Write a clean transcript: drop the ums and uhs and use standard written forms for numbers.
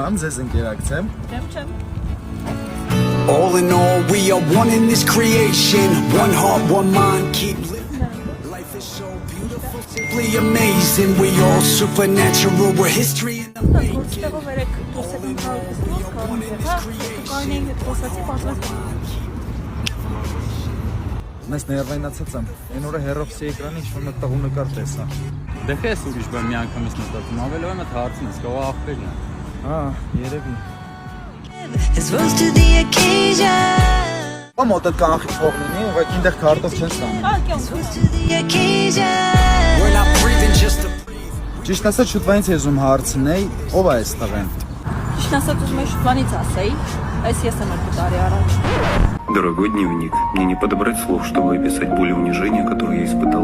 տամ, ձեզ ընկերակցեմ։ Չեմ։ All in all, we are one in this creation. One heart, one mind, keep living. Life is so beautiful, simply amazing. We all supernatural, we're history in the making. Գործտեղով երեք դուրս եկան քաղաքացիով, կարնեին հետ խոսացի, պատված Մեզ ներվայնացած եմ, այն օրը հերովսի էկրանի ինչ-որ մի տղու նկար տեսա։ Դե քեզ ուրիշ բան մի անգամից մտածում, ավելի եմ այդ հարցին ես, կողա աղբերն է։ Երևի։ It's rose to the occasion. Ո՞մ մոտ այդ կանխի փող լինի, ուղղակի ինտեղ քարտով չեն ստանում։ It's rose to the occasion. We're not breathing just to breathe. Ճիշտ ասած շուտվա ինձ եզում հարցնեի, ով է այս տղեն։ Ճիշտ ասած ուզում եի շուտվանից ասեի, այս ես եմ 2 տարի առաջ։ Дорогой дневник, мне не подобрать слов, чтобы описать боль и унижение, которые я испытал.